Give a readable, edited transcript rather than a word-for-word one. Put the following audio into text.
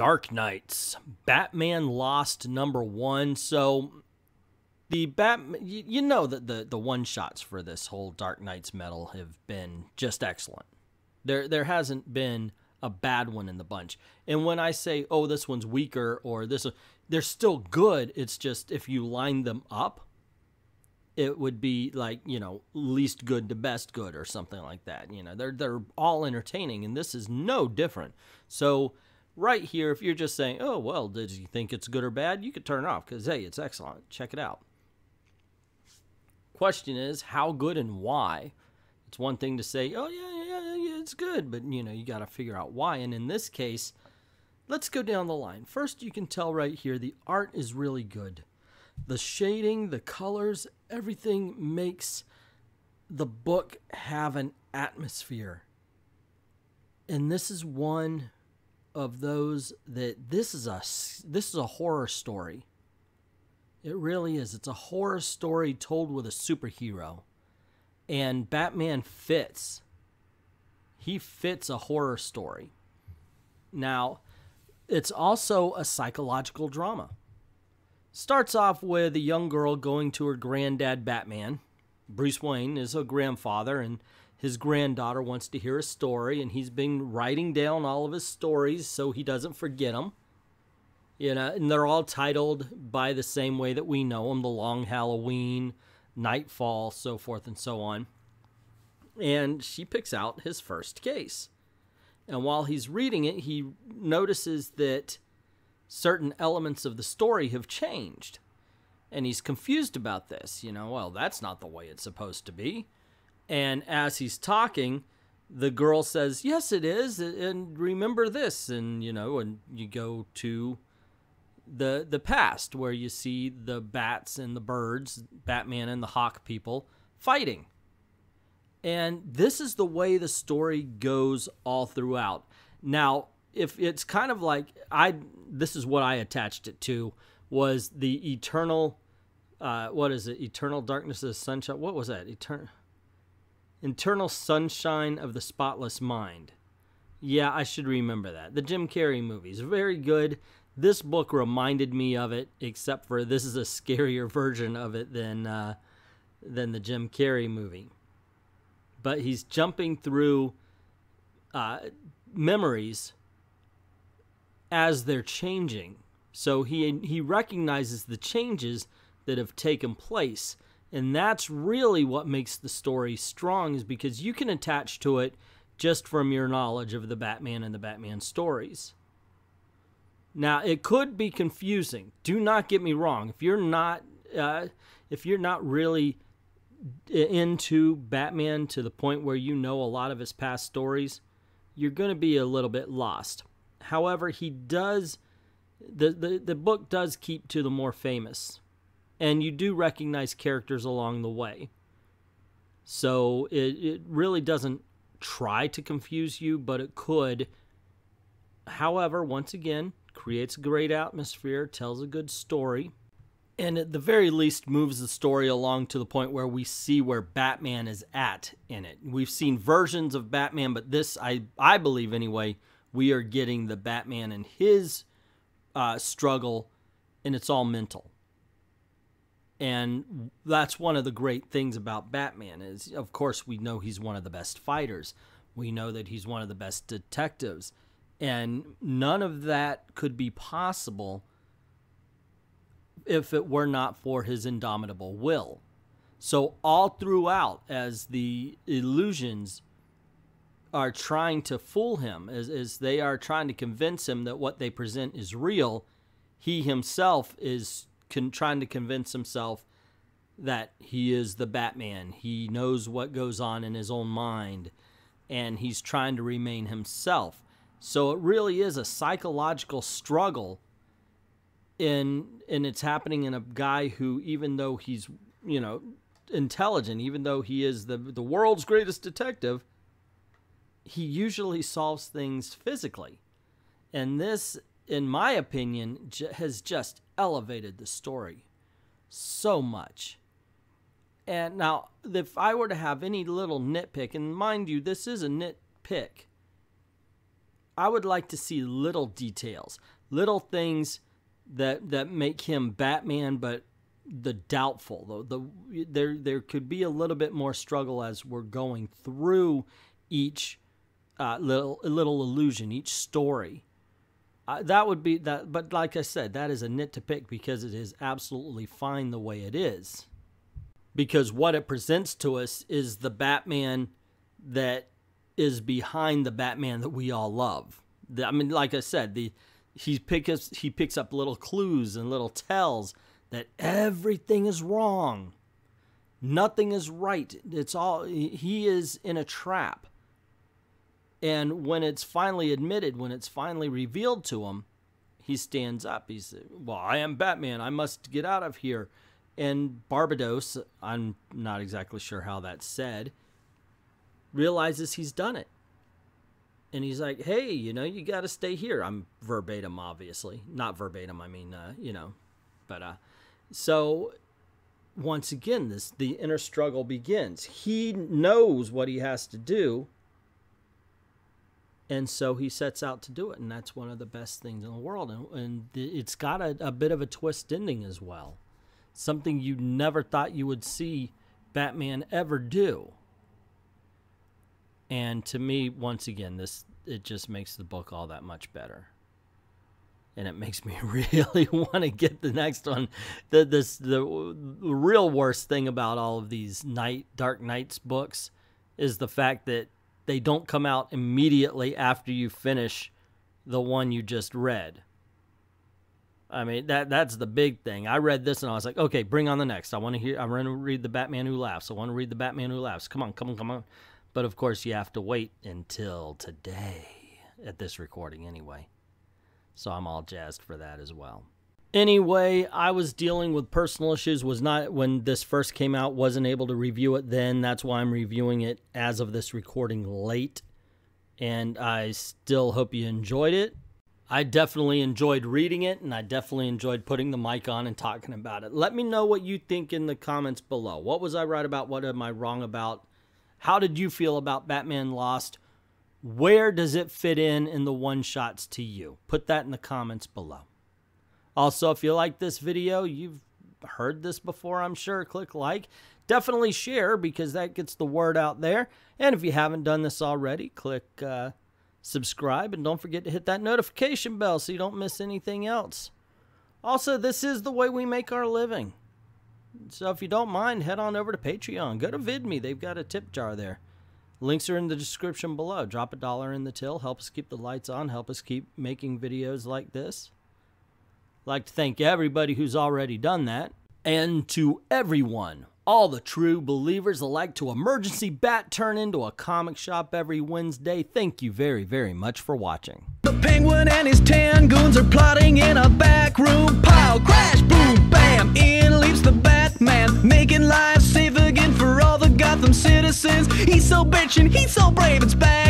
Dark Knights, Batman Lost #1. So the you know that the one shots for this whole Dark Knights metal have been just excellent. There hasn't been a bad one in the bunch. And when I say, oh, this one's weaker or this, they're still good. It's just if you line them up, it would be like, you know, least good to best good or something like that. You know, they're all entertaining, and this is no different. So right here, if you're just saying, oh, well, did you think it's good or bad? You could turn it off because, hey, it's excellent. Check it out. Question is, how good and why? It's one thing to say, oh, yeah, it's good, but, you know, you got to figure out why. And in this case, let's go down the line. First, you can tell right here, the art is really good. The shading, the colors, everything makes the book have an atmosphere. And this is one of those that this is a horror story. It really is. It's a horror story told with a superhero. And Batman fits. He fits a horror story. Now, it's also a psychological drama. Starts off with a young girl going to her granddad Batman. Bruce Wayne is a grandfather, and his granddaughter wants to hear a story, and he's been writing down all of his stories so he doesn't forget them. You know, and they're all titled by the same way that we know them: The Long Halloween, Nightfall, so forth and so on. And she picks out his first case. And while he's reading it, he notices that certain elements of the story have changed. And he's confused about this. You know, well, that's not the way it's supposed to be. And as he's talking, the girl says, yes, it is. And remember this. And, you know, and you go to the past where you see the bats and the birds, Batman and the hawk people fighting. And this is the way the story goes all throughout. Now, if it's kind of like, this is what I attached it to, was the eternal, Eternal Darkness of the Sunshine. What was that? Eternal Sunshine of the Spotless Mind. Yeah, I should remember that. The Jim Carrey movies, very good. This book reminded me of it, except for this is a scarier version of it than the Jim Carrey movie. But he's jumping through memories as they're changing. So he recognizes the changes that have taken place. And that's really what makes the story strong, is because you can attach to it just from your knowledge of the Batman and the Batman stories. Now, it could be confusing. Do not get me wrong. If you're not really into Batman to the point where you know a lot of his past stories, you're going to be a little bit lost. However, he does, the book does keep to the more famous, and you do recognize characters along the way. So it really doesn't try to confuse you, but it could. However, once again, creates a great atmosphere, tells a good story, and at the very least moves the story along to the point where we see where Batman is at in it. We've seen versions of Batman, but this, I believe anyway, we are getting the Batman and his struggle, and it's all mental. And that's one of the great things about Batman is, of course, we know he's one of the best fighters. We know that he's one of the best detectives. And none of that could be possible if it were not for his indomitable will. So all throughout, as the illusions are trying to fool him, as they are trying to convince him that what they present is real, he himself is trying to convince himself that he is the Batman. He knows what goes on in his own mind, and he's trying to remain himself. So it really is a psychological struggle, and it's happening in a guy who, even though he's, you know, intelligent, even though he is the world's greatest detective, he usually solves things physically. And this, in my opinion, has just elevated the story so much. And now, if I were to have any little nitpick, and mind you, this is a nitpick, I would like to see little details, little things that make him Batman, but the doubtful. There could be a little bit more struggle as we're going through each little illusion, each story. That would be that, but like I said, that is a nit to pick because it is absolutely fine the way it is. Because what it presents to us is the Batman that is behind the Batman that we all love. I mean, like I said, he picks up little clues and little tells that everything is wrong. Nothing is right. It's all, he is in a trap. And when it's finally admitted, when it's finally revealed to him, he stands up. He says, well, I am Batman. I must get out of here. And Barbados, I'm not exactly sure how that's said, realizes he's done it. And he's like, hey, you know, you got to stay here. I'm verbatim, obviously. Not verbatim, I mean, you know. But, so, once again, the inner struggle begins. He knows what he has to do. And so he sets out to do it. And that's one of the best things in the world. And it's got a bit of a twist ending as well. Something you never thought you would see Batman ever do. And to me, once again, it just makes the book all that much better. And it makes me really want to get the next one. The real worst thing about all of these Dark Knights books is the fact that they don't come out immediately after you finish the one you just read. I mean, that's the big thing. I read this and I was like, okay, bring on the next. I want to read The Batman Who Laughs. I want to read The Batman Who Laughs. Come on. But of course, you have to wait until today at this recording anyway. So I'm all jazzed for that as well. Anyway, I was dealing with personal issues. When this first came out, wasn't able to review it then. That's why I'm reviewing it as of this recording late. And I still hope you enjoyed it. I definitely enjoyed reading it, and I definitely enjoyed putting the mic on and talking about it. Let me know what you think in the comments below. What was I right about? What am I wrong about? How did you feel about Batman Lost? Where does it fit in the one-shots to you? Put that in the comments below. Also, if you like this video, you've heard this before, I'm sure, click like. Definitely share because that gets the word out there. And if you haven't done this already, click subscribe, and don't forget to hit that notification bell so you don't miss anything else. Also, this is the way we make our living. So if you don't mind, head on over to Patreon. Go to VIDME. They've got a tip jar there. Links are in the description below. Drop $1 in the till. Help us keep the lights on. Help us keep making videos like this. I'd like to thank everybody who's already done that. And to everyone, all the true believers that like to emergency bat turn into a comic shop every Wednesday, thank you very, very much for watching. The Penguin and his 10 goons are plotting in a back room. Pow, crash, boom, bam, in leaps the Batman, making life safe again for all the Gotham citizens. He's so bitchin', he's so brave, it's bad.